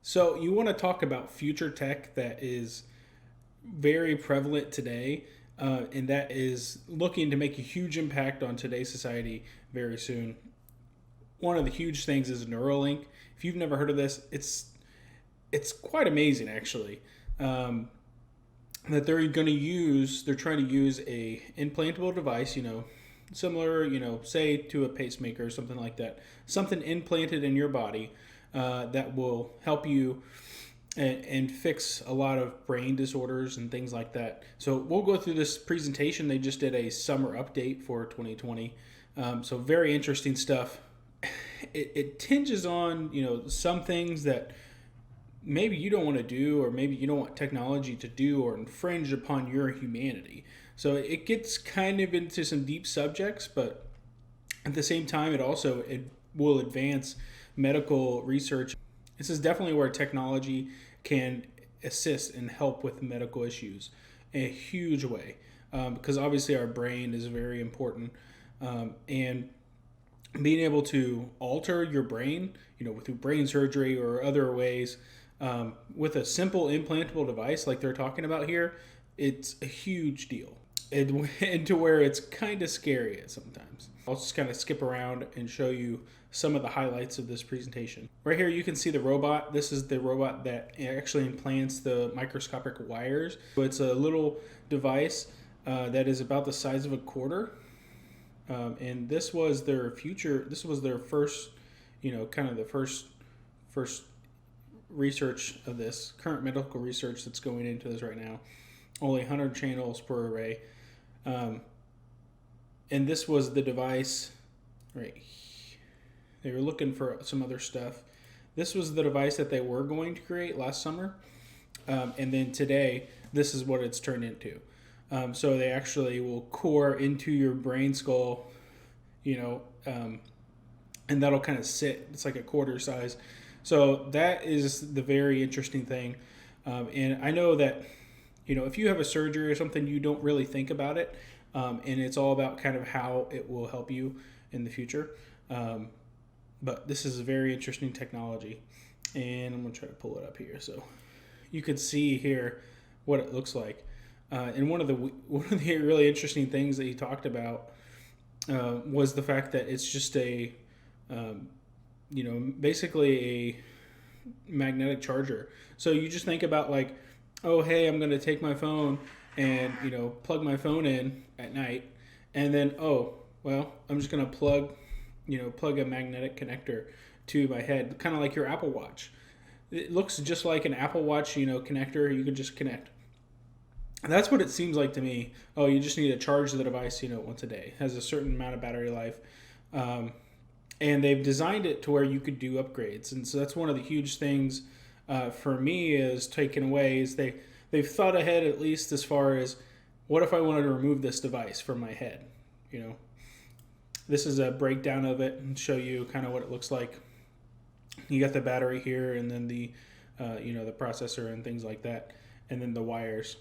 So you want to talk about future tech that is very prevalent today, and that is looking to make a huge impact on today's society very soon. One of the huge things is Neuralink. If you've never heard of this, it's quite amazing actually. Um, that they're trying to use a implantable device, similar, say to a pacemaker or something like that, something implanted in your body that will help you and fix a lot of brain disorders and things like that. So we'll go through this presentation. They just did a summer update for 2020. So very interesting stuff. It tinges on some things that maybe you don't want to do, or maybe you don't want technology to do or infringe upon your humanity. So it gets kind of into some deep subjects, but at the same time, it will advance medical research. This is definitely where technology can assist and help with medical issues in a huge way, because obviously our brain is very important, and being able to alter your brain, through brain surgery or other ways, with a simple implantable device like they're talking about here, it's a huge deal. Into where it's kind of scary at sometimes. I'll just kind of skip around and show you some of the highlights of this presentation. Right here you can see the robot. This is the robot that actually implants the microscopic wires. So it's a little device that is about the size of a quarter. And this was their future. This was their first, kind of the first research of this, current medical research that's going into this right now. Only 100 channels per array. And this was the device, right? They were looking for some other stuff. This was the device that they were going to create last summer. And then today, this is what it's turned into. So they actually will core into your brain skull, and that'll kind of sit. It's like a quarter size. So that is the very interesting thing. And I know that, if you have a surgery or something, you don't really think about it. And it's all about kind of how it will help you in the future. But this is a very interesting technology. And I'm going to try to pull it up here so you can see here what it looks like. And one of the really interesting things that he talked about was the fact that it's just basically a magnetic charger. So you just think about like, oh, hey, I'm going to take my phone and, plug my phone in at night. And then, oh, well, I'm just going to plug a magnetic connector to my head, kind of like your Apple Watch. It looks just like an Apple Watch, connector you can just connect. And that's what it seems like to me. Oh, you just need to charge the device, once a day. It has a certain amount of battery life. And they've designed it to where you could do upgrades. And so that's one of the huge things for me is taken away is they've thought ahead, at least as far as what if I wanted to remove this device from my head. This is a breakdown of it and show you kind of what it looks like. You got the battery here, and then the the processor and things like that, and then the wires.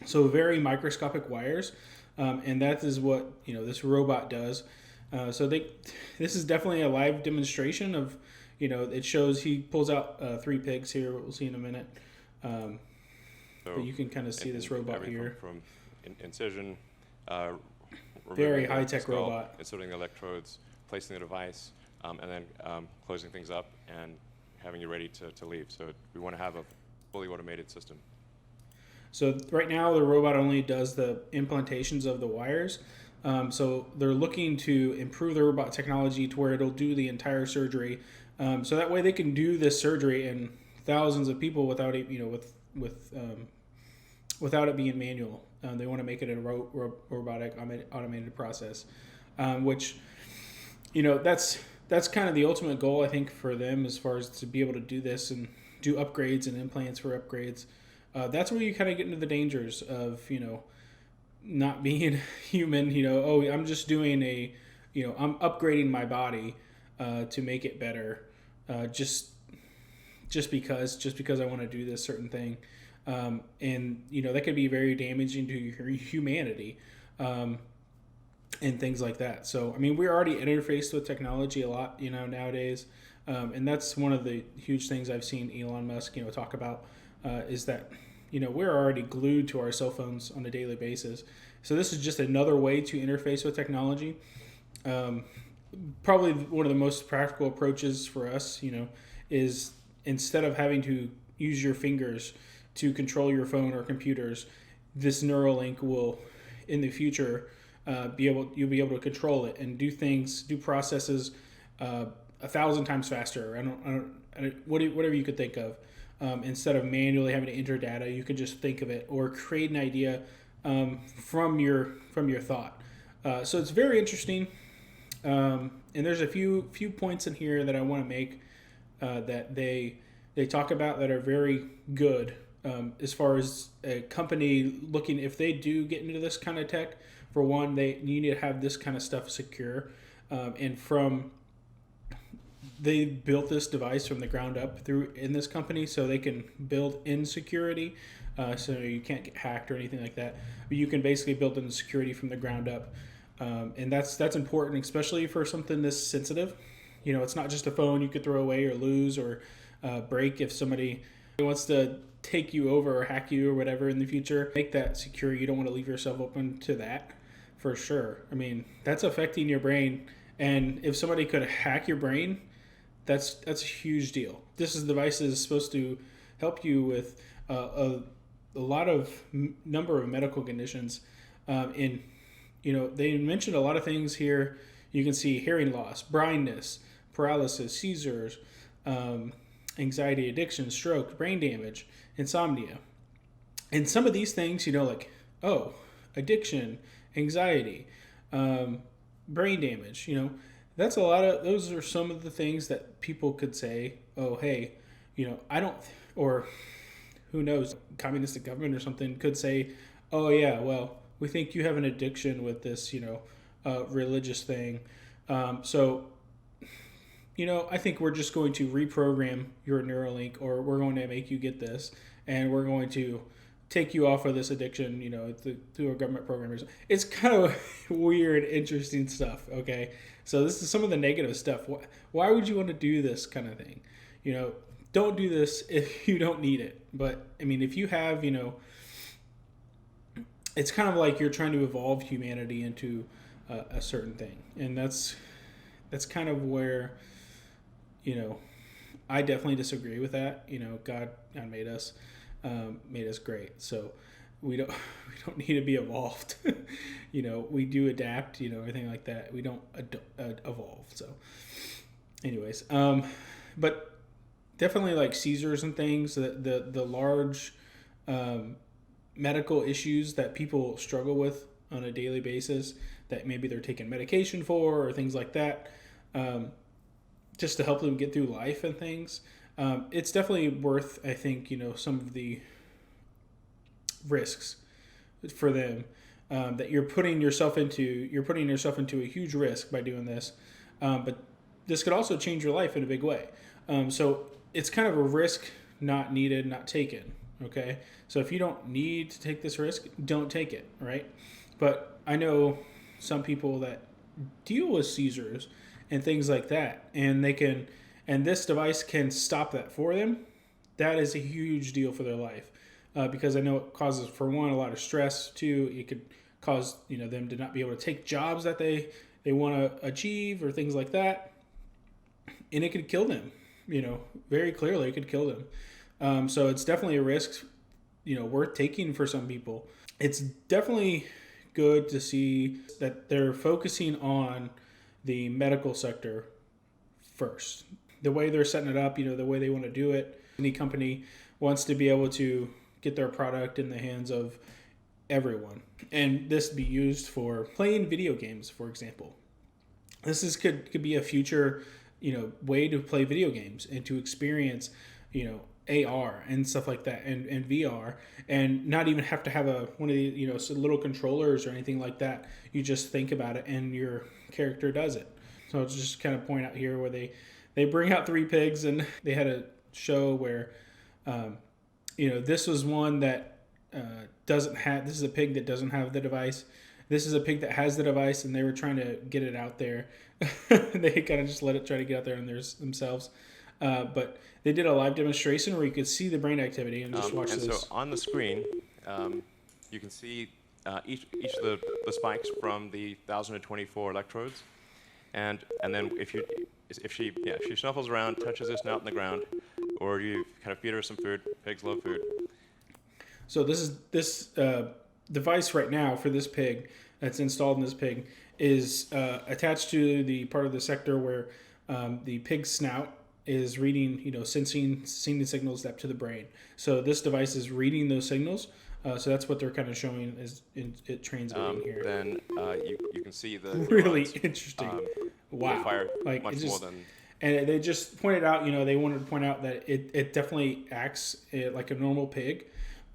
So very microscopic wires, and that is what this robot does. This is definitely a live demonstration of, it shows he pulls out 3 pigs here. We'll see in a minute. But you can kind of see this robot here. From incision, very high tech robot. Inserting the electrodes, placing the device, and then closing things up and having you ready to leave. So we want to have a fully automated system. So right now the robot only does the implantations of the wires. So they're looking to improve the robot technology to where it'll do the entire surgery. So that way they can do this surgery in thousands of people without it, without it being manual. They want to make it a robotic automated process, which, that's kind of the ultimate goal, I think, for them, as far as to be able to do this and do upgrades and implants for upgrades. That's where you kind of get into the dangers of, not being human, oh, I'm just doing I'm upgrading my body to make it better, just because I want to do this certain thing. And, that could be very damaging to your humanity. and things like that. So, I mean, we're already interfaced with technology a lot, nowadays. And that's one of the huge things I've seen Elon Musk, talk about, is that, we're already glued to our cell phones on a daily basis. So this is just another way to interface with technology. Um, Probably one of the most practical approaches for us, is instead of having to use your fingers to control your phone or computers, this Neuralink will, in the future, you'll be able to control it and do processes 1,000 times faster. Whatever you could think of. Instead of manually having to enter data, you could just think of it or create an idea from your thought. So it's very interesting. And there's a few points in here that I want to make that they talk about that are very good, as far as a company looking, if they do get into this kind of tech. For one, you need to have this kind of stuff secure, and they built this device from the ground up in this company, so they can build in security, so you can't get hacked or anything like that. But you can basically build in security from the ground up. And that's important, especially for something this sensitive. It's not just a phone you could throw away or lose or break if somebody wants to take you over or hack you or whatever in the future. Make that secure. You don't want to leave yourself open to that, for sure. I mean, that's affecting your brain, and if somebody could hack your brain, that's a huge deal. This device is supposed to help you with a lot of number of medical conditions. They mentioned a lot of things here. You can see hearing loss, blindness, paralysis, seizures, anxiety, addiction, stroke, brain damage, insomnia. And some of these things, addiction, anxiety, brain damage, those are some of the things that people could say, oh, hey, I don't, or who knows, communistic government or something could say, oh, yeah, well, we think you have an addiction with this, religious thing. So, I think we're just going to reprogram your Neuralink, or we're going to make you get this, and we're going to take you off of this addiction, through a government program. It's kind of weird, interesting stuff, okay? So this is some of the negative stuff. Why would you want to do this kind of thing? Don't do this if you don't need it. But, I mean, if you have, it's kind of like you're trying to evolve humanity into a certain thing. And that's kind of where, I definitely disagree with that. God made us great. So we don't need to be evolved. We do adapt, everything like that. We don't evolve. So anyways, but definitely like seizures and things, the large medical issues that people struggle with on a daily basis, that maybe they're taking medication for or things like that, just to help them get through life and things. It's definitely worth, I think, some of the risks for them, that you're putting yourself into a huge risk by doing this. But this could also change your life in a big way. So it's kind of a risk not needed, not taken. Okay. So if you don't need to take this risk, don't take it. Right. But I know some people that deal with seizures and things like that, and this device can stop that for them. That is a huge deal for their life, because I know it causes, for one, a lot of stress. Two, it could cause them to not be able to take jobs that they want to achieve or things like that, and it could kill them. Very clearly, it could kill them. So it's definitely a risk, worth taking for some people. It's definitely good to see that they're focusing on the medical sector first. The way they're setting it up, the way they want to do it. Any company wants to be able to get their product in the hands of everyone. And this be used for playing video games, for example. This could be a future, way to play video games and to experience, AR and stuff like that, and VR, and not even have to have one of the little controllers or anything like that. You just think about it and your character does it. So it's just kind of point out here where they bring out three pigs, and they had a show where this was one that doesn't have, this is a pig that doesn't have the device, This is a pig that has the device, and they were trying to get it out there. They kind of just let it try to get out there themselves. But they did a live demonstration where you could see the brain activity and just watch and this. so on the screen, you can see each of the spikes from the 1,024 electrodes, and then if she snuffles around, touches this snout in the ground, or you kind of feed her some food. Pigs love food. So this device right now for this pig that's installed in this pig is attached to the part of the sector where the pig's snout is reading, sending signals up to the brain. So this device is reading those signals. So that's what they're kind of showing is it transmitting here. Then you can see the Really neurons, interesting. They Wow. fire Like much more than. And they just pointed out, they wanted to point out that it definitely acts like a normal pig,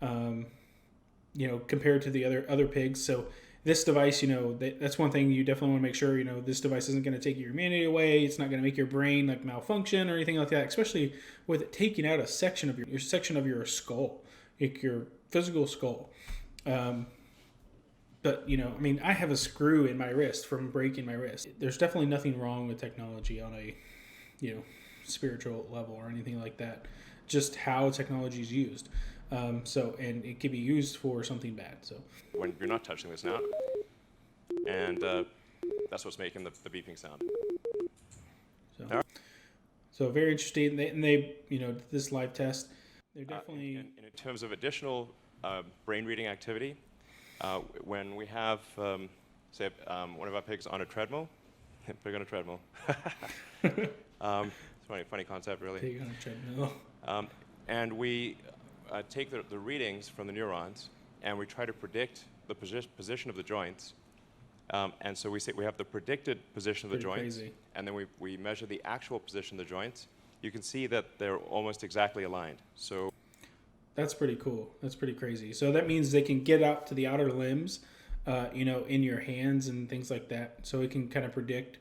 compared to the other pigs. So this device, that's one thing you definitely want to make sure, this device isn't going to take your humanity away. It's not going to make your brain like malfunction or anything like that, especially with it taking out a section of your section of your skull, like your physical skull. But, I have a screw in my wrist from breaking my wrist. There's definitely nothing wrong with technology on a, spiritual level or anything like that. Just how technology is used. And it can be used for something bad. So When you're not touching this now, and that's what's making the beeping sound. So very interesting. They this live test, they're definitely In terms of additional brain reading activity, when we have, say, one of our pigs on a treadmill, pig on a treadmill. It's a funny concept, really. pig on a treadmill. And we take the readings from the neurons, and we try to predict the position of the joints. And so we have the predicted position of the Pretty joints, crazy. and then we measure the actual position of the joints. You can see that they're almost exactly aligned. So That's pretty cool. That's pretty crazy. So that means they can get out to the outer limbs, in your hands and things like that. So it can kind of predict.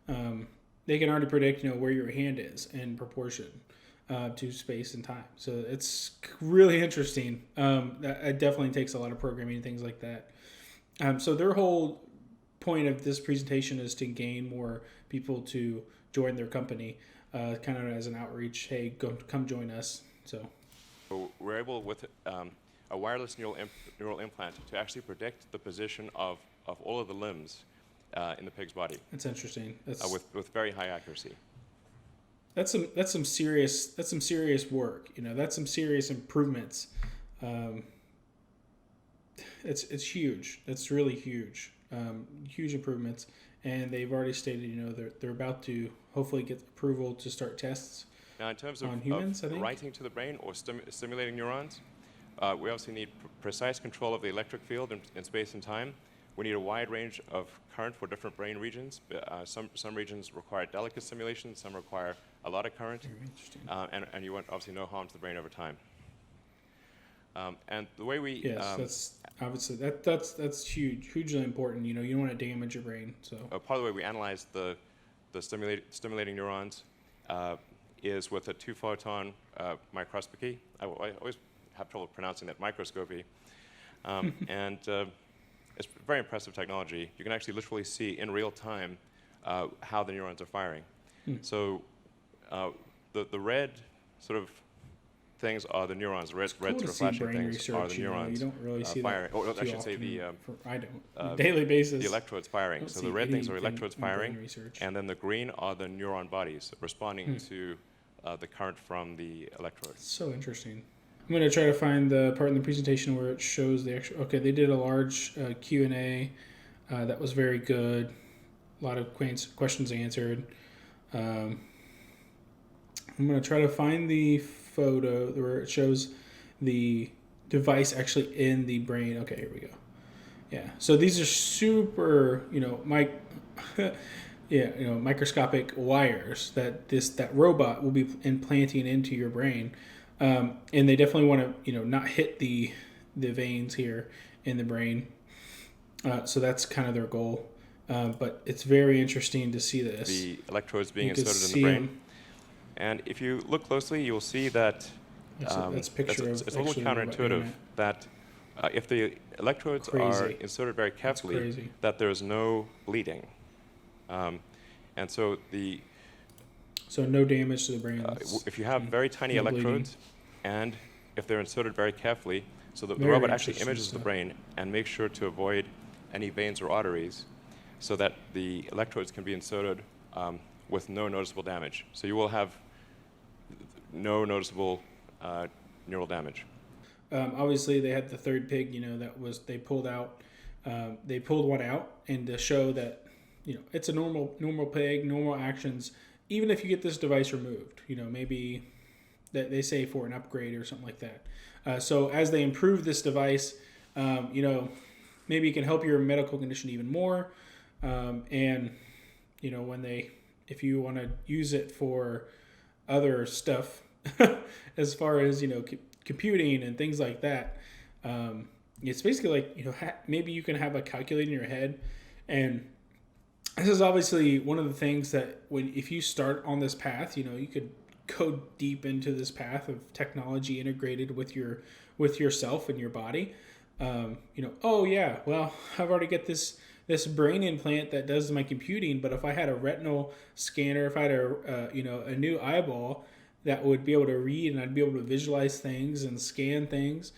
They can already predict, where your hand is in proportion to space and time. So it's really interesting. It definitely takes a lot of programming and things like that. So their whole point of this presentation is to gain more people to join their company, kind of as an outreach. Hey, come join us. So we're able, with a wireless neural implant, to actually predict the position of all of the limbs in the pig's body. that's interesting. That's with very high accuracy. That's some serious work. That's some serious improvements. It's huge. That's really huge. Huge improvements, and they've already stated they're about to hopefully get approval to start tests. Now, in terms on humans, I think. writing to the brain or stimulating neurons, we obviously need precise control of the electric field in space and time. We need a wide range of current for different brain regions. Some regions require delicate stimulation, some require a lot of current, Very interesting. and you want obviously no harm to the brain over time. And the way we Yes, that's obviously that's hugely important. You don't want to damage your brain. So part of the way we analyze the stimulating neurons is with a 2-photon microscopy. I always have trouble pronouncing that, microscopy. And it's very impressive technology. You can actually literally see in real time how the neurons are firing. So the red sort of things are the neurons. The red cool sort to of see flashing brain things research. are the neurons You don't really see firing. that. Or I too should say the often I don't. On a daily basis. the electrodes firing. Don't So see the red things are anything electrodes in brain firing, research. and then the green are the neuron bodies responding to the current from the electrodes. So interesting. I'm going to try to find the part in the presentation where it shows the actual. Okay, they did a large Q&A. That was very good. A lot of questions answered. I'm going to try to find the photo where it shows the device actually in the brain. Okay, here we go. Yeah. So these are super, microscopic wires that robot will be implanting into your brain, and they definitely want to, not hit the veins here in the brain. So that's kind of their goal. But it's very interesting to see this. The electrodes being You can inserted in see the brain. them. And if you look closely, you'll see that That's a picture it's of a little actually the robot doing counterintuitive that if the electrodes are Crazy. inserted very That's carefully, crazy. that there's no bleeding. And so So no damage to the brain. if you have very tiny no bleeding. electrodes, and if they're inserted very carefully, so the Very robot actually interesting images the stuff. brain and makes sure to avoid any veins or arteries, so that the electrodes can be inserted with no noticeable damage. So you will have no noticeable neural damage. Obviously, they had the third pig. They pulled out. They pulled one out, and to show that it's a normal pig, normal actions. Even if you get this device removed, maybe that they say for an upgrade or something like that. So as they improve this device, maybe it can help your medical condition even more. And if you want to use it for other stuff, as far as computing and things like that, it's basically like maybe you can have a calculator in your head. And this is obviously one of the things that if you start on this path, you could go deep into this path of technology integrated with yourself and your body. Oh yeah, well, I've already got this brain implant that does my computing, but if I had a retinal scanner, if I had a new eyeball that would be able to read, and I'd be able to visualize things and scan things,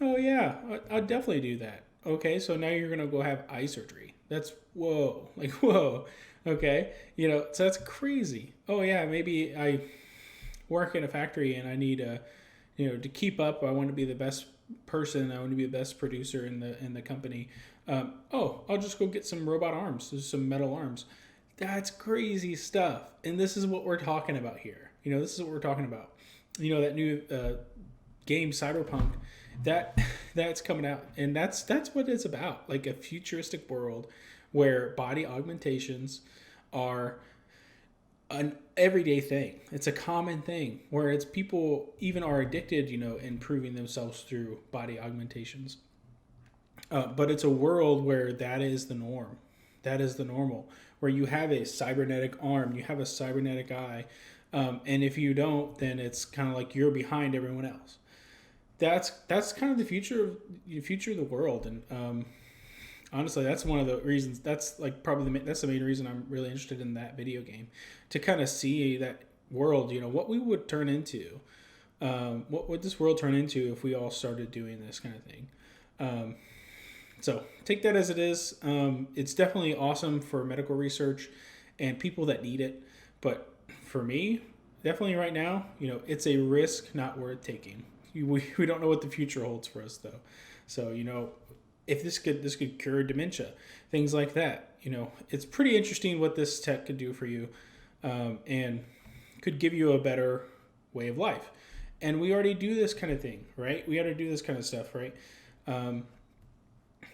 oh yeah, I'd definitely do that. Okay, so now you're gonna go have eye surgery. That's whoa, like whoa. Okay, so that's crazy. Oh yeah, maybe I work in a factory and I need to keep up. I want to be the best person. I want to be the best producer in the company. I'll just go get some robot arms, some metal arms. That's crazy stuff. And this is what we're talking about here. This is what we're talking about. That new game Cyberpunk, that's coming out, and that's what it's about. Like a futuristic world where body augmentations are an everyday thing. It's a common thing where it's people even are addicted, improving themselves through body augmentations. But it's a world where that is the norm. That is the normal. Where you have a cybernetic arm, you have a cybernetic eye, and if you don't, then it's kind of like you're behind everyone else. That's kind of the future of the world, and honestly, that's one of the reasons. That's like probably that's the main reason I'm really interested in that video game, to kind of see that world. What we would turn into. What would this world turn into if we all started doing this kind of thing? So take that as it is. It's definitely awesome for medical research and people that need it. But for me, definitely right now, it's a risk not worth taking. We don't know what the future holds for us though. So, if this could cure dementia, things like that, it's pretty interesting what this tech could do for you, and could give you a better way of life. And we already do this kind of thing, right? We already do this kind of stuff, right?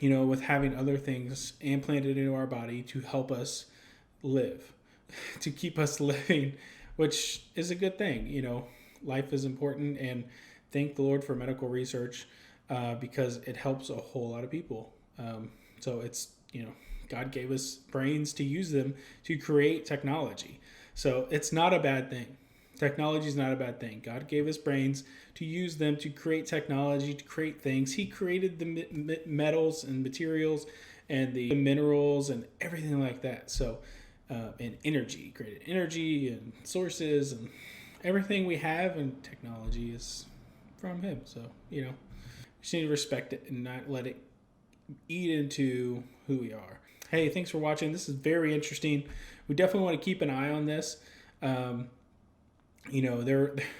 With having other things implanted into our body to help us live, to keep us living, which is a good thing. Life is important, and thank the Lord for medical research, because it helps a whole lot of people. So it's, God gave us brains to use them to create technology. So it's not a bad thing. Technology is not a bad thing. God gave us brains to use them to create technology, to create things. He created the metals and materials and the minerals and everything like that. So, and energy, created energy and sources, and everything we have in technology is from Him. So, just need to respect it and not let it eat into who we are. Hey, thanks for watching. This is very interesting. We definitely want to keep an eye on this. They're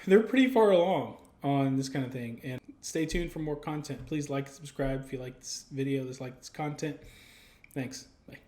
pretty far along on this kind of thing, and stay tuned for more content. Please like and subscribe if you like this video, like this content. Thanks. Bye.